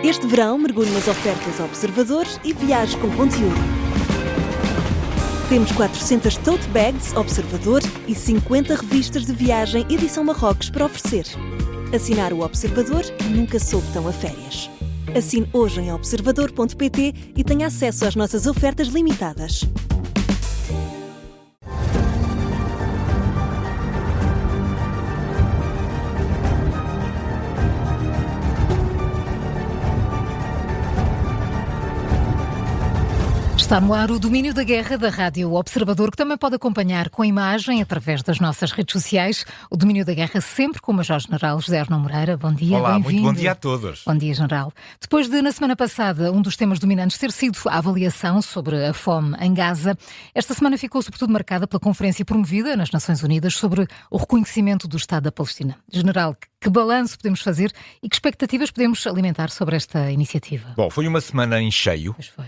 Este verão, mergulhe nas ofertas Observador e viaje com conteúdo. Temos 400 tote bags Observador e 50 revistas de viagem edição Marrocos para oferecer. Assinar o Observador nunca soube tão a férias. Assine hoje em observador.pt e tenha acesso às nossas ofertas limitadas. Está no ar o Domínio da Guerra da Rádio Observador, que também pode acompanhar com imagem através das nossas redes sociais. O Domínio da Guerra sempre com o Major-General José Arnão Moreira. Bom dia, olá, bem-vindo. muito bom dia a todos. Bom dia, General. Depois de, na semana passada, um dos temas dominantes ter sido a avaliação sobre a fome em Gaza, esta semana ficou sobretudo marcada pela conferência promovida nas Nações Unidas sobre o reconhecimento do Estado da Palestina. General, que balanço podemos fazer e que expectativas podemos alimentar sobre esta iniciativa? Bom, foi uma semana em cheio. Pois foi.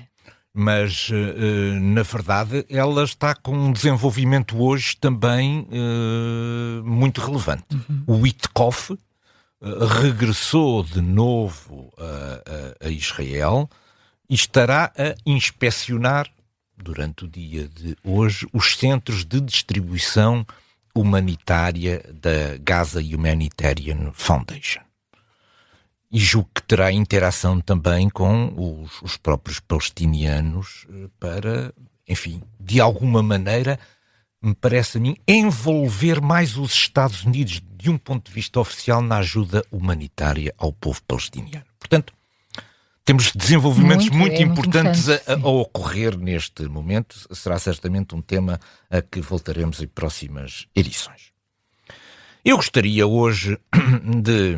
Mas, na verdade, ela está com um desenvolvimento hoje também muito relevante. O Witkoff regressou de novo a Israel e estará a inspecionar, durante o dia de hoje, os centros de distribuição humanitária da Gaza Humanitarian Foundation. E julgo que terá interação também com os próprios palestinianos para, enfim, de alguma maneira, me parece a mim, envolver mais os Estados Unidos de um ponto de vista oficial na ajuda humanitária ao povo palestiniano. Portanto, temos desenvolvimentos muito importantes a ocorrer neste momento. Será certamente um tema a que voltaremos em próximas edições. Eu gostaria hoje de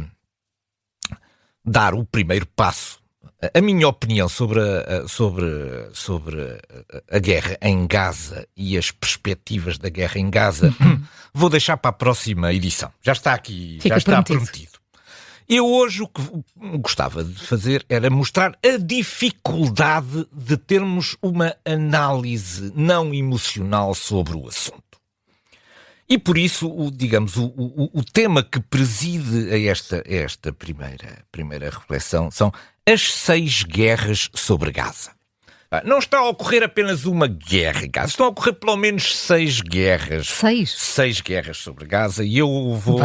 dar o primeiro passo. A minha opinião sobre a guerra em Gaza e as perspectivas da guerra em Gaza vou deixar para a próxima edição. Já está aqui, já está prometido. Eu hoje o que gostava de fazer era mostrar a dificuldade de termos uma análise não emocional sobre o assunto. E por isso, o tema que preside a esta primeira reflexão são as 6 guerras sobre Gaza. Não está a ocorrer apenas uma guerra em Gaza, estão a ocorrer pelo menos 6 guerras. 6 guerras sobre Gaza, e eu vou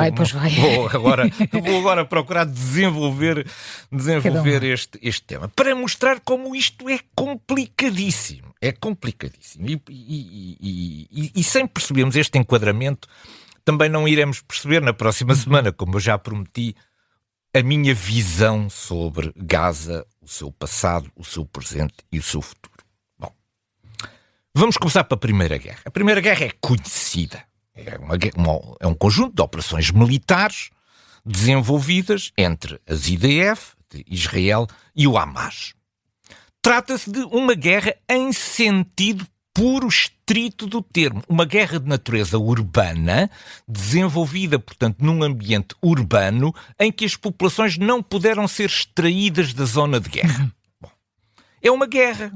agora procurar desenvolver este tema, para mostrar como isto é complicadíssimo. É complicadíssimo. E sem percebermos este enquadramento, também não iremos perceber na próxima semana, como eu já prometi, a minha visão sobre Gaza, o seu passado, o seu presente e o seu futuro. Bom, vamos começar pela Primeira Guerra. A Primeira Guerra é conhecida. É um conjunto de operações militares desenvolvidas entre as IDF, de Israel, e o Hamas. Trata-se de uma guerra em sentido puro estrito do termo. Uma guerra de natureza urbana, desenvolvida, portanto, num ambiente urbano em que as populações não puderam ser extraídas da zona de guerra. Bom, é uma guerra.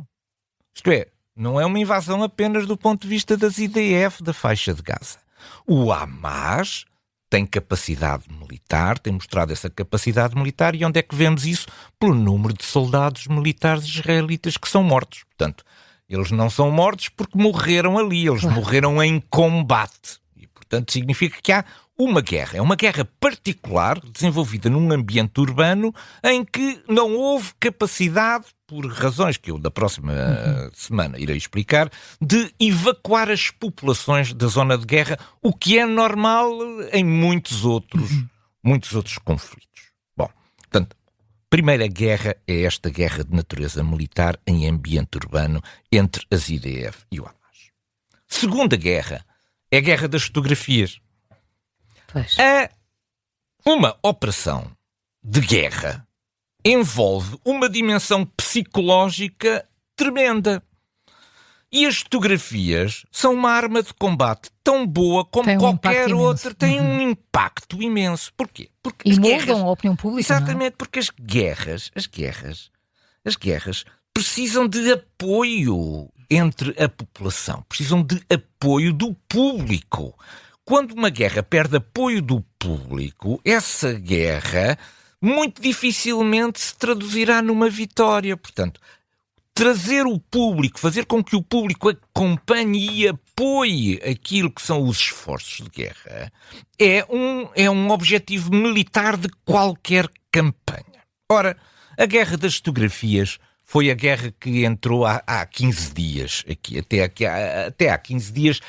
Isto é, não é uma invasão apenas do ponto de vista das IDF da faixa de Gaza. O Hamas tem capacidade militar, tem mostrado essa capacidade militar, e onde é que vemos isso? Pelo número de soldados militares israelitas que são mortos. Portanto, eles não são mortos porque morreram ali, eles morreram em combate. E, portanto, significa que há uma guerra. É uma guerra particular, desenvolvida num ambiente urbano, em que não houve capacidade, por razões que eu da próxima semana irei explicar, de evacuar as populações da zona de guerra, o que é normal em muitos outros conflitos. Bom, portanto, Primeira guerra é esta guerra de natureza militar em ambiente urbano entre as IDF e o Hamas. Segunda guerra é a guerra das fotografias. Uma operação de guerra envolve uma dimensão psicológica tremenda. E as fotografias são uma arma de combate tão boa como qualquer outra. Tem um impacto imenso. Porquê? Porque e moldam a opinião pública. Exatamente, porque as guerras precisam de apoio entre a população. Precisam de apoio do público. Quando uma guerra perde apoio do público, essa guerra muito dificilmente se traduzirá numa vitória. Portanto, trazer o público, fazer com que o público acompanhe e apoie aquilo que são os esforços de guerra, é um objetivo militar de qualquer campanha. Ora, a guerra das fotografias foi a guerra que entrou há 15 dias. Até há 15 dias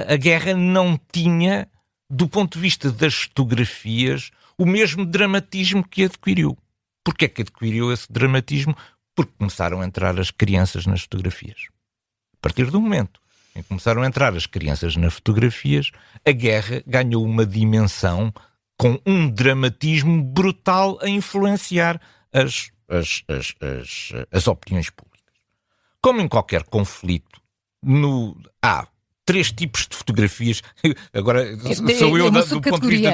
a guerra não tinha, do ponto de vista das fotografias, o mesmo dramatismo que adquiriu. Porquê é que adquiriu esse dramatismo? Porque começaram a entrar as crianças nas fotografias. A partir do momento em que começaram a entrar as crianças nas fotografias, a guerra ganhou uma dimensão com um dramatismo brutal a influenciar as opiniões públicas. Como em qualquer conflito, há 3 tipos de fotografias. Agora sou eu do ponto de vista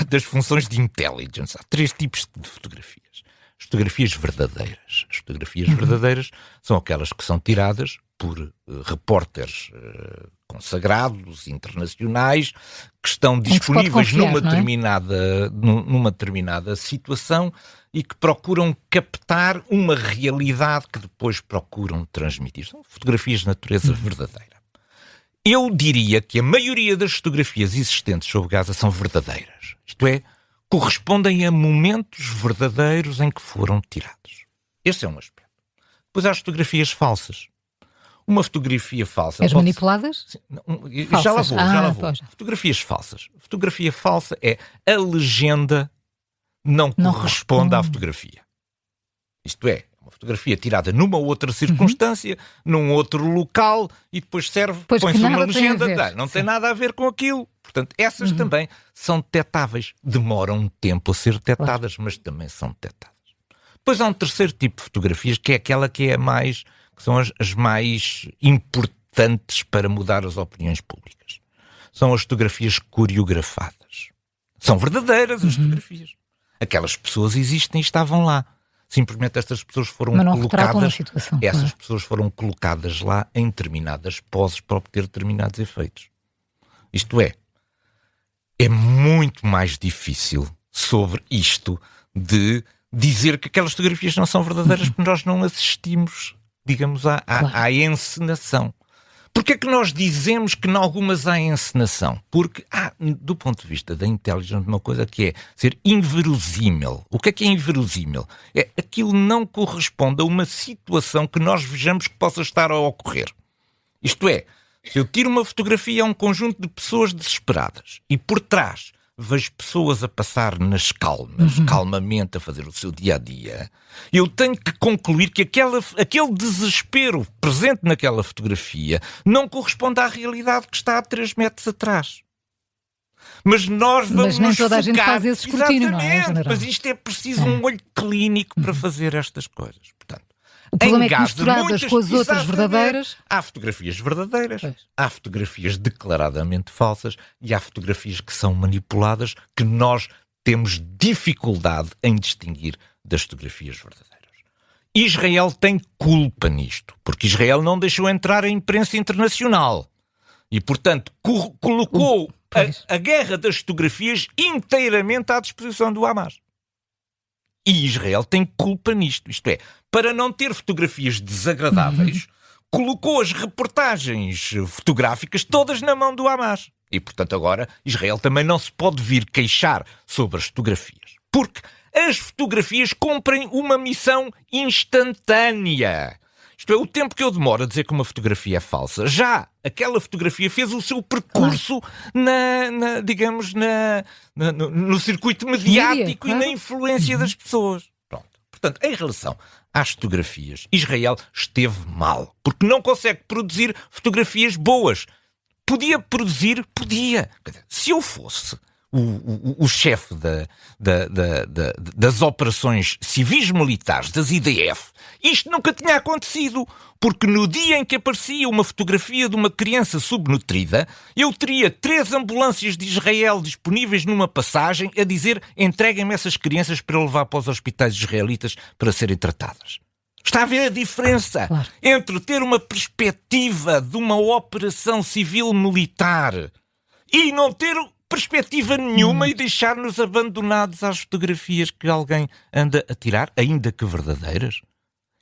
das funções de intelligence. Há 3 tipos de fotografias. As fotografias verdadeiras. As fotografias verdadeiras são aquelas que são tiradas por repórteres consagrados, internacionais, que estão disponíveis numa determinada situação e que procuram captar uma realidade que depois procuram transmitir. São fotografias de natureza verdadeira. Eu diria que a maioria das fotografias existentes sobre Gaza são verdadeiras. Isto é, correspondem a momentos verdadeiros em que foram tirados. Esse é um aspecto. Depois há as fotografias falsas. Uma fotografia falsa... As manipuladas? Já lá vou. Fotografias falsas. Fotografia falsa é a legenda não corresponde à fotografia. Isto é, uma fotografia tirada numa outra circunstância, num outro local, e depois põe-se uma legenda. Não tem nada a ver com aquilo. Portanto, essas também são detetáveis. Demoram um tempo a ser detetadas, mas também são detetadas. Depois há um terceiro tipo de fotografias, que é aquela que são as mais importantes para mudar as opiniões públicas. São as fotografias coreografadas. São verdadeiras as fotografias. Aquelas pessoas existem e estavam lá. Simplesmente estas pessoas foram colocadas. Essas pessoas foram colocadas lá em determinadas poses para obter determinados efeitos. Isto é muito mais difícil sobre isto de dizer que aquelas fotografias não são verdadeiras porque nós não assistimos, digamos, à encenação. Porquê é que nós dizemos que em algumas há encenação? Porque há, do ponto de vista da intelligence, uma coisa que é ser inverosímil. O que é inverosímil? É aquilo não corresponde a uma situação que nós vejamos que possa estar a ocorrer. Isto é, se eu tiro uma fotografia a um conjunto de pessoas desesperadas e por trás vejo pessoas a passar nas calmas, calmamente a fazer o seu dia-a-dia, eu tenho que concluir que aquele desespero presente naquela fotografia não corresponde à realidade que está a 3 metros atrás. Mas nós vamos nem toda a gente faz esse escrutínio, não é, general? Mas isto é preciso um olho clínico para fazer estas coisas. Portanto, o problema é que misturadas com as outras verdadeiras... Há fotografias verdadeiras, há fotografias declaradamente falsas e há fotografias que são manipuladas que nós temos dificuldade em distinguir das fotografias verdadeiras. Israel tem culpa nisto, porque Israel não deixou entrar a imprensa internacional e, portanto, colocou a guerra das fotografias inteiramente à disposição do Hamas. E Israel tem culpa nisto, isto é, para não ter fotografias desagradáveis, colocou as reportagens fotográficas todas na mão do Hamas. E, portanto, agora Israel também não se pode vir queixar sobre as fotografias. Porque as fotografias cumprem uma missão instantânea. Isto é, o tempo que eu demoro a dizer que uma fotografia é falsa, já aquela fotografia fez o seu percurso no circuito mediático e na influência das pessoas. Pronto. Portanto, em relação às fotografias, Israel esteve mal, porque não consegue produzir fotografias boas. Podia produzir? Podia. Se eu fosse o chefe das operações civis militares, das IDF, isto nunca tinha acontecido, porque no dia em que aparecia uma fotografia de uma criança subnutrida, eu teria 3 ambulâncias de Israel disponíveis numa passagem a dizer: entreguem-me essas crianças para eu levar para os hospitais israelitas para serem tratadas. Está a ver a diferença entre ter uma perspectiva de uma operação civil-militar e não ter perspectiva nenhuma e deixar-nos abandonados às fotografias que alguém anda a tirar, ainda que verdadeiras.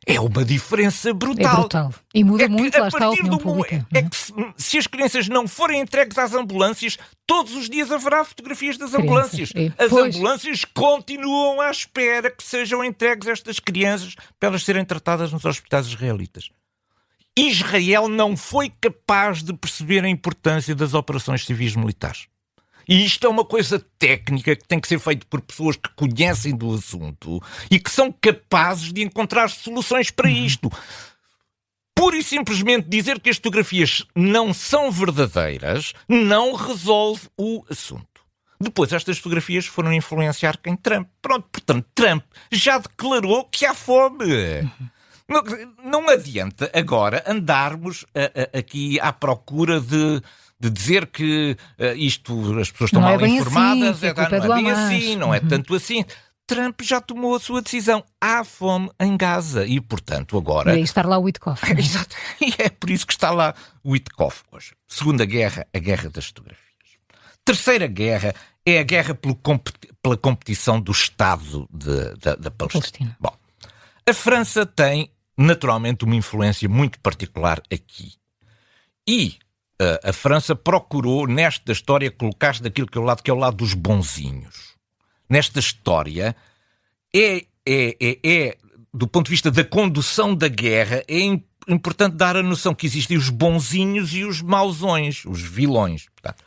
É uma diferença brutal. É brutal. E muda muito, lá está a opinião pública. É que se as crianças não forem entregues às ambulâncias, todos os dias haverá fotografias das ambulâncias. As ambulâncias continuam à espera que sejam entregues estas crianças para elas serem tratadas nos hospitais israelitas. Israel não foi capaz de perceber a importância das operações civis militares. E isto é uma coisa técnica que tem que ser feita por pessoas que conhecem do assunto e que são capazes de encontrar soluções para isto. Pura e simplesmente dizer que as fotografias não são verdadeiras não resolve o assunto. Depois, estas fotografias foram influenciar quem? Trump. Pronto, portanto, Trump já declarou que há fome. Não adianta agora andarmos aqui à procura de dizer que as pessoas estão mal informadas, não é bem assim, não é tanto assim. Trump já tomou a sua decisão. Há fome em Gaza e, portanto, agora... E estar lá o Witkoff. Exato. E é por isso que está lá o Witkoff hoje. Segunda guerra, a guerra das fotografias. Terceira guerra é a guerra pela competição do Estado da Palestina. Bom, a França tem, naturalmente, uma influência muito particular aqui. E a França procurou, nesta história, colocar-se daquilo que é o lado dos bonzinhos. Nesta história, do ponto de vista da condução da guerra, é importante dar a noção que existem os bonzinhos e os mauzões, os vilões. Portanto,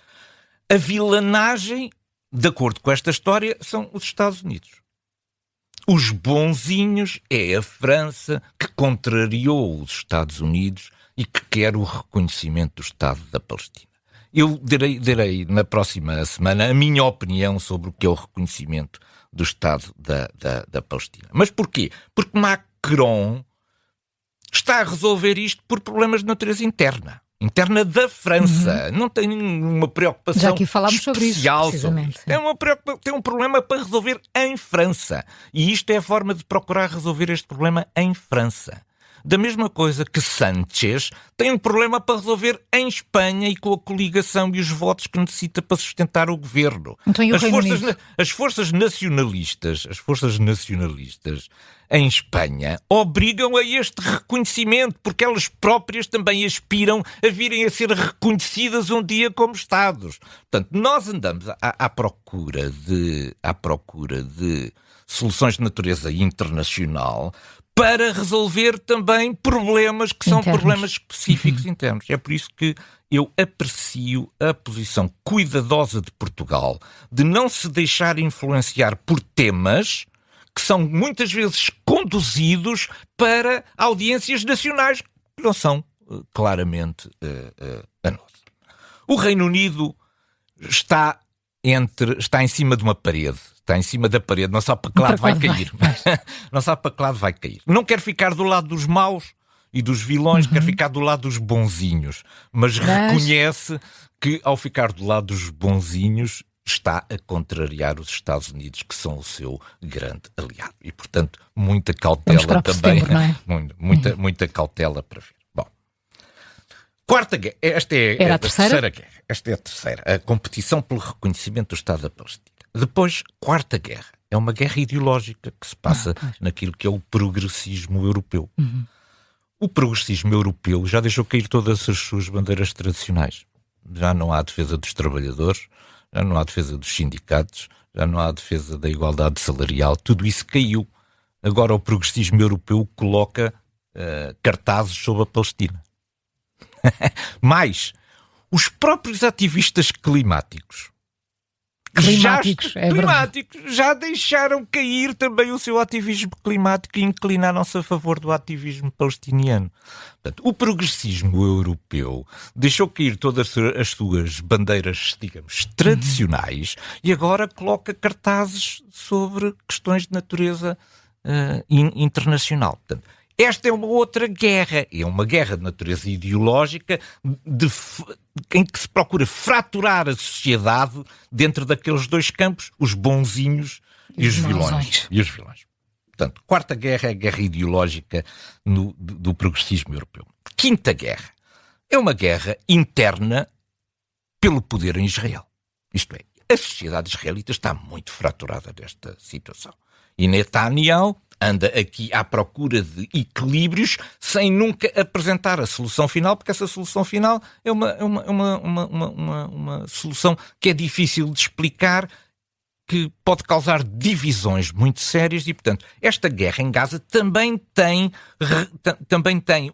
a vilanagem, de acordo com esta história, são os Estados Unidos. Os bonzinhos é a França que contrariou os Estados Unidos e que quer o reconhecimento do Estado da Palestina. Eu darei na próxima semana a minha opinião sobre o que é o reconhecimento do Estado da Palestina. Mas porquê? Porque Macron está a resolver isto por problemas de natureza interna da França. Não tem nenhuma preocupação já aqui falámos especial sobre isso, precisamente. Tem um problema para resolver em França. E isto é a forma de procurar resolver este problema em França. Da mesma coisa que Sánchez tem um problema para resolver em Espanha e com a coligação e os votos que necessita para sustentar o governo. Então, as forças nacionalistas em Espanha obrigam a este reconhecimento, porque elas próprias também aspiram a virem a ser reconhecidas um dia como Estados. Portanto, nós andamos à procura de soluções de natureza internacional para resolver também problemas que são problemas específicos internos. É por isso que eu aprecio a posição cuidadosa de Portugal de não se deixar influenciar por temas que são muitas vezes conduzidos para audiências nacionais que não são claramente a nossa. O Reino Unido está em cima de uma parede. Está em cima da parede, não sabe para que lado vai cair. Não sabe para que lado vai cair. Não quer ficar do lado dos maus e dos vilões, quer ficar do lado dos bonzinhos. Mas reconhece que, ao ficar do lado dos bonzinhos, está a contrariar os Estados Unidos, que são o seu grande aliado. E, portanto, muita cautela também. Setembro, não é? Muita cautela para ver. Bom, quarta guerra. Esta é a terceira guerra. Esta é a terceira. A competição pelo reconhecimento do Estado da Palestina. Depois, quarta guerra. É uma guerra ideológica que se passa naquilo que é o progressismo europeu. O progressismo europeu já deixou cair todas as suas bandeiras tradicionais. Já não há defesa dos trabalhadores, já não há defesa dos sindicatos, já não há defesa da igualdade salarial. Tudo isso caiu. Agora o progressismo europeu coloca cartazes sobre a Palestina. Mais, os próprios ativistas climáticos já deixaram cair também o seu ativismo climático e inclinaram-se a favor do ativismo palestiniano. Portanto, o progressismo europeu deixou cair todas as suas bandeiras, digamos, tradicionais e agora coloca cartazes sobre questões de natureza internacional. Portanto, esta é uma outra guerra. É uma guerra de natureza ideológica em que se procura fraturar a sociedade dentro daqueles dois campos, os bonzinhos e os vilões. Portanto, quarta guerra é a guerra ideológica do progressismo europeu. Quinta guerra é uma guerra interna pelo poder em Israel. Isto é, A sociedade israelita está muito fraturada nesta situação. E Netanyahu anda aqui à procura de equilíbrios sem nunca apresentar a solução final, porque essa solução final é uma solução que é difícil de explicar, que pode causar divisões muito sérias e, portanto, esta guerra em Gaza também tem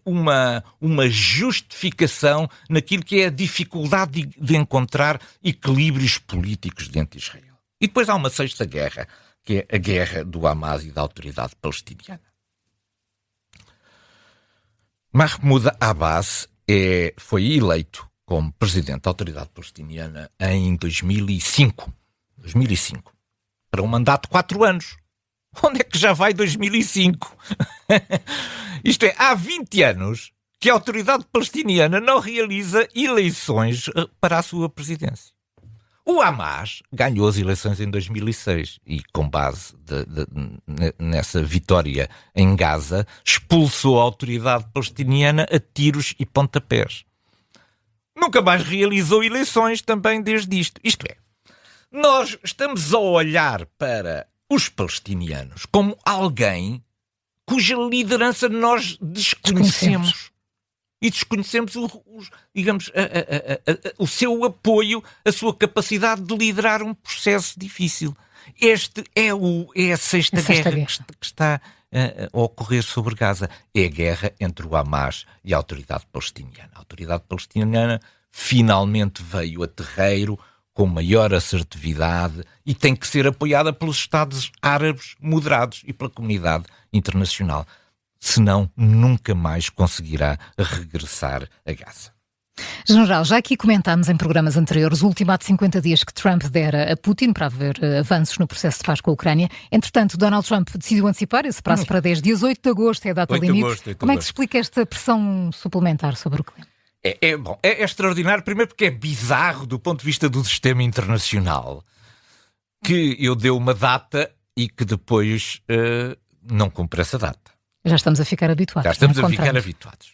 uma justificação naquilo que é a dificuldade de encontrar equilíbrios políticos dentro de Israel. E depois há uma sexta guerra, que é a guerra do Hamas e da Autoridade Palestiniana. Mahmoud Abbas foi eleito como presidente da Autoridade Palestiniana em 2005, para um mandato de 4 anos. Onde é que já vai 2005? Isto é, há 20 anos que a Autoridade Palestiniana não realiza eleições para a sua presidência. O Hamas ganhou as eleições em 2006 e, com base nessa vitória em Gaza, expulsou a Autoridade Palestiniana a tiros e pontapés. Nunca mais realizou eleições também desde isto. Isto é, nós estamos a olhar para os palestinianos como alguém cuja liderança nós desconhecemos. E desconhecemos o seu apoio, a sua capacidade de liderar um processo difícil. Este é a sexta guerra que está a ocorrer sobre Gaza. É a guerra entre o Hamas e a Autoridade Palestiniana. A Autoridade Palestiniana finalmente veio a terreiro com maior assertividade e tem que ser apoiada pelos Estados árabes moderados e pela comunidade internacional. Senão, nunca mais conseguirá regressar a Gaza. General, já aqui comentámos em programas anteriores o ultimato de 50 dias que Trump dera a Putin para haver avanços no processo de paz com a Ucrânia. Entretanto, Donald Trump decidiu antecipar esse prazo para 10 dias. 8 de agosto é a data limite. Como é que se explica esta pressão suplementar sobre o Ucrânia? É extraordinário, primeiro porque é bizarro do ponto de vista do sistema internacional, que eu dei uma data e que depois não cumpre essa data. Já estamos a ficar habituados. Já estamos a ficar habituados.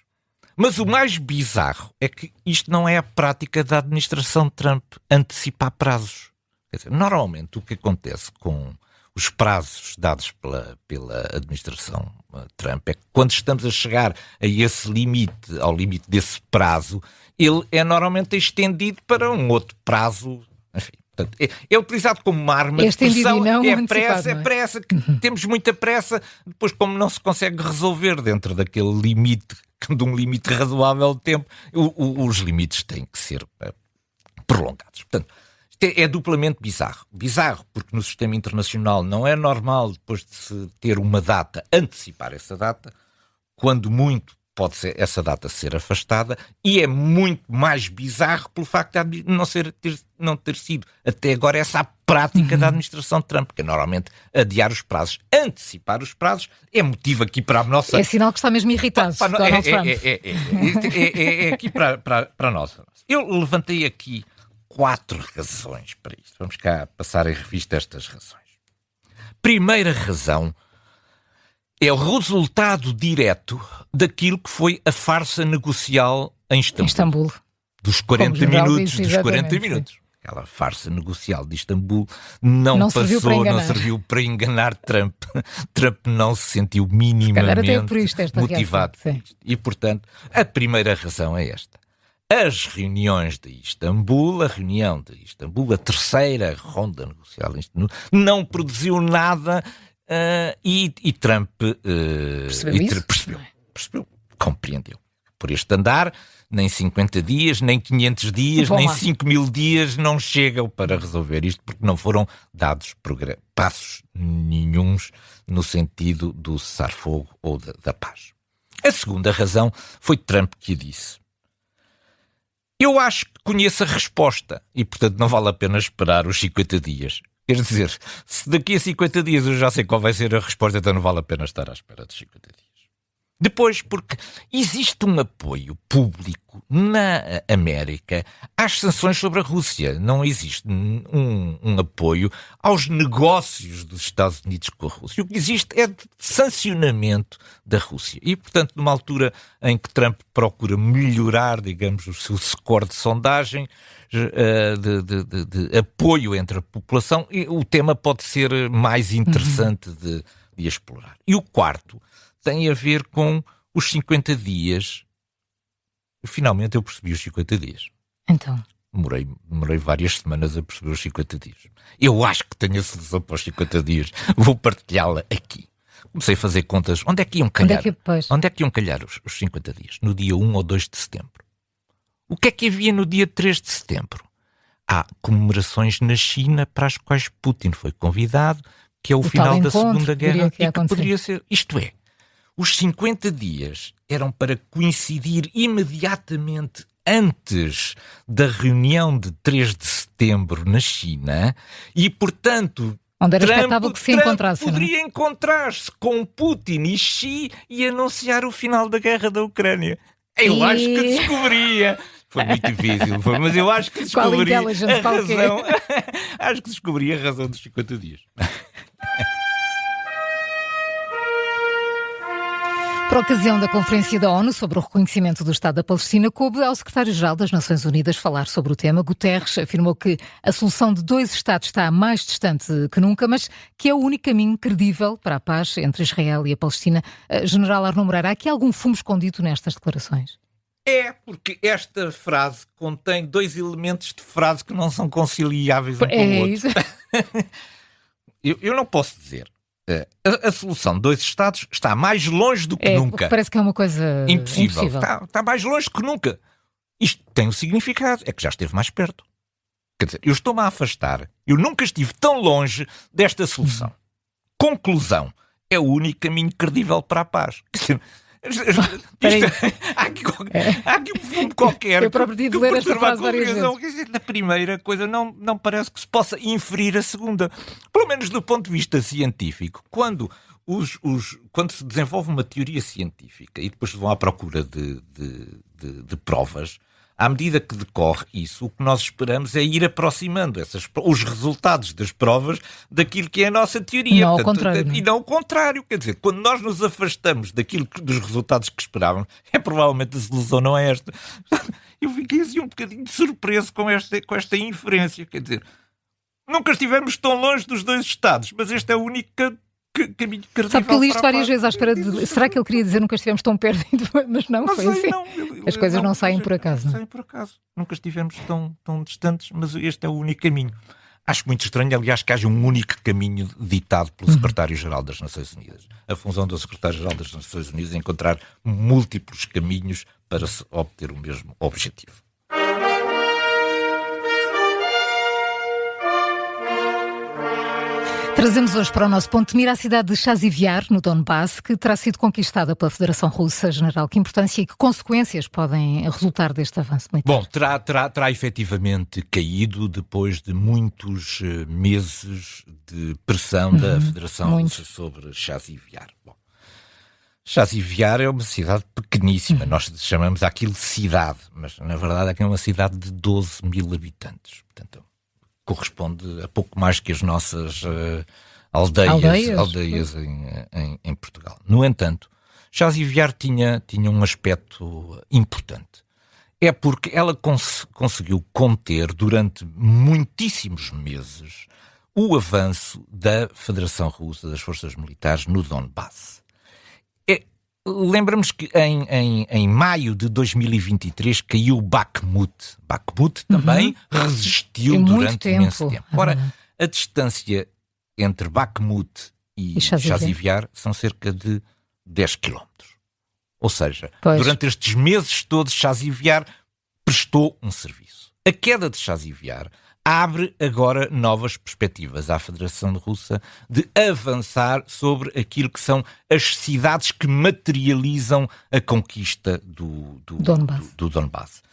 Mas o mais bizarro é que isto não é a prática da administração Trump, antecipar prazos. Quer dizer, normalmente o que acontece com os prazos dados pela administração Trump é que quando estamos a chegar a esse limite, ao limite desse prazo, ele é normalmente estendido para um outro prazo. Enfim, portanto, é utilizado como uma arma de pressão. É pressa, que temos muita pressa, depois como não se consegue resolver dentro daquele limite, de um limite razoável de tempo, os limites têm que ser prolongados. Portanto, é duplamente bizarro. Bizarro porque no sistema internacional não é normal, depois de se ter uma data, antecipar essa data. Quando muito, pode ser essa data ser afastada. E é muito mais bizarro pelo facto de não ter sido até agora essa a prática da administração Trump, que é normalmente adiar os prazos. Antecipar os prazos é motivo aqui para a nossa... É sinal que está mesmo irritado, Donald Trump. É aqui para nós. Eu levantei aqui 4 razões para isto. Vamos cá passar em revista estas razões. Primeira razão é o resultado direto daquilo que foi a farsa negocial em Istambul. Dos 40 minutos. Aquela farsa negocial de Istambul não serviu para enganar Trump. Trump não se sentiu minimamente motivado. E, portanto, a primeira razão é esta. As reuniões de Istambul, a terceira ronda negocial em Istambul, não produziu nada e Trump percebeu, compreendeu. Por este andar, nem 50 dias, nem 500 dias, nem 5.000 dias não chegam para resolver isto, porque não foram dados passos nenhuns no sentido do cessar-fogo ou da paz. A segunda razão foi Trump que a disse. Eu acho que conheço a resposta e, portanto, não vale a pena esperar os 50 dias. Quer dizer, se daqui a 50 dias eu já sei qual vai ser a resposta, então não vale a pena estar à espera dos 50 dias. Depois, porque existe um apoio público na América às sanções sobre a Rússia. Não existe um apoio aos negócios dos Estados Unidos com a Rússia. O que existe é de sancionamento da Rússia. E, portanto, numa altura em que Trump procura melhorar, digamos, o seu score de sondagem, de apoio entre a população, o tema pode ser mais interessante de explorar. E o quarto tem a ver com os 50 dias. Finalmente eu percebi os 50 dias. Então? Demorei várias semanas a perceber os 50 dias. Eu acho que tenho a solução para os 50 dias. Vou partilhá-la aqui. Comecei a fazer contas. Onde é que iam calhar? Onde é que iam calhar os 50 dias? No dia 1 ou 2 de setembro. O que é que havia no dia 3 de setembro? Há comemorações na China para as quais Putin foi convidado, que é o final da Segunda Guerra, e que poderia ser. Isto é, os 50 dias eram para coincidir imediatamente antes da reunião de 3 de setembro na China e, portanto, onde era expectável que se encontrasse, poderia encontrar-se com Putin e Xi e anunciar o final da guerra da Ucrânia. Eu acho que descobria. Foi muito difícil, mas eu acho que descobri a razão. Acho que descobri a razão dos 50 dias. Por ocasião da Conferência da ONU sobre o reconhecimento do Estado da Palestina, coube ao secretário-geral das Nações Unidas falar sobre o tema. Guterres afirmou que a solução de 2 Estados está mais distante que nunca, mas que é o único caminho credível para a paz entre Israel e a Palestina. General Arnaud Moreira, há aqui algum fumo escondido nestas declarações? É, porque esta frase contém 2 elementos de frase que não são conciliáveis um com o outro. Isso. Eu não posso dizer. A solução de 2 Estados está mais longe do que nunca. Parece que é uma coisa impossível. Está mais longe que nunca. Isto tem um significado, é que já esteve mais perto. Quer dizer, eu estou-me a afastar. Eu nunca estive tão longe desta solução. Conclusão, é o único caminho credível para a paz. Quer dizer, há aqui um fundo qualquer. Eu próprio tive de ler esta frase várias vezes. Na primeira coisa não parece que se possa inferir a segunda. Pelo menos do ponto de vista científico. Quando se desenvolve uma teoria científica e depois vão à procura de provas, à medida que decorre isso, o que nós esperamos é ir aproximando os resultados das provas daquilo que é a nossa teoria. Não ao contrário. E não ao contrário. Quer dizer, quando nós nos afastamos dos resultados que esperávamos, provavelmente a solução não é esta. Eu fiquei assim um bocadinho surpreso com esta inferência. Quer dizer, nunca estivemos tão longe dos 2 Estados, mas este é o único caminho credível. Sabe que eu li isto várias vezes à espera de... Será que ele queria dizer nunca estivemos tão perto? Mas não foi assim. As coisas não saem por acaso. Não saem por acaso. Nunca estivemos tão distantes, mas este é o único caminho. Acho muito estranho, aliás, que haja um único caminho ditado pelo Secretário-Geral das Nações Unidas. A função do Secretário-Geral das Nações Unidas é encontrar múltiplos caminhos para se obter o mesmo objetivo. Trazemos hoje para o nosso ponto de mira a cidade de Chaziviar, no Donbass, que terá sido conquistada pela Federação Russa. General, que importância e que consequências podem resultar deste avanço militar? Bom, terá efetivamente caído depois de muitos meses de pressão da Federação Russa sobre Chaziviar. Bom, Chaziviar é uma cidade pequeníssima, nós chamamos aquilo de cidade, mas na verdade é uma cidade de 12 mil habitantes, portanto corresponde a pouco mais que as nossas aldeias em Portugal. No entanto, Chaziviar tinha um aspecto importante. É porque ela conseguiu conter durante muitíssimos meses o avanço da Federação Russa, das forças militares no Donbass. Lembramos que em maio de 2023 caiu Bakhmut. Bakhmut também resistiu durante imenso tempo. Ora, a distância entre Bakhmut e Chaziviar são cerca de 10 km. Ou seja, durante estes meses todos, Chaziviar prestou um serviço. A queda de Chaziviar abre agora novas perspectivas à Federação Russa de avançar sobre aquilo que são as cidades que materializam a conquista do Donbass.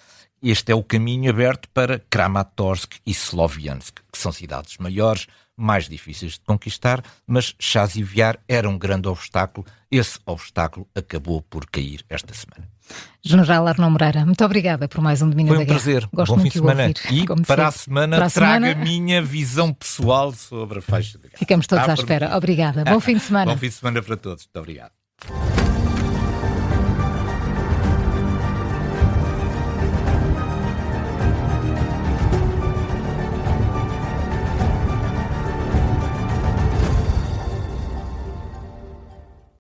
este é o caminho aberto para Kramatorsk e Sloviansk, que são cidades maiores, mais difíceis de conquistar, mas Chasiv Yar era um grande obstáculo. Esse obstáculo acabou por cair esta semana. General Arnaud Moreira, muito obrigada por mais um Domínio da Guerra. Foi um prazer. Gosto Bom muito fim de semana. Ouvir, E para a semana trago a minha visão pessoal sobre a faixa de Gaza. Ficamos todos à espera. Obrigada. Bom fim de semana. Bom fim de semana para todos. Muito obrigado.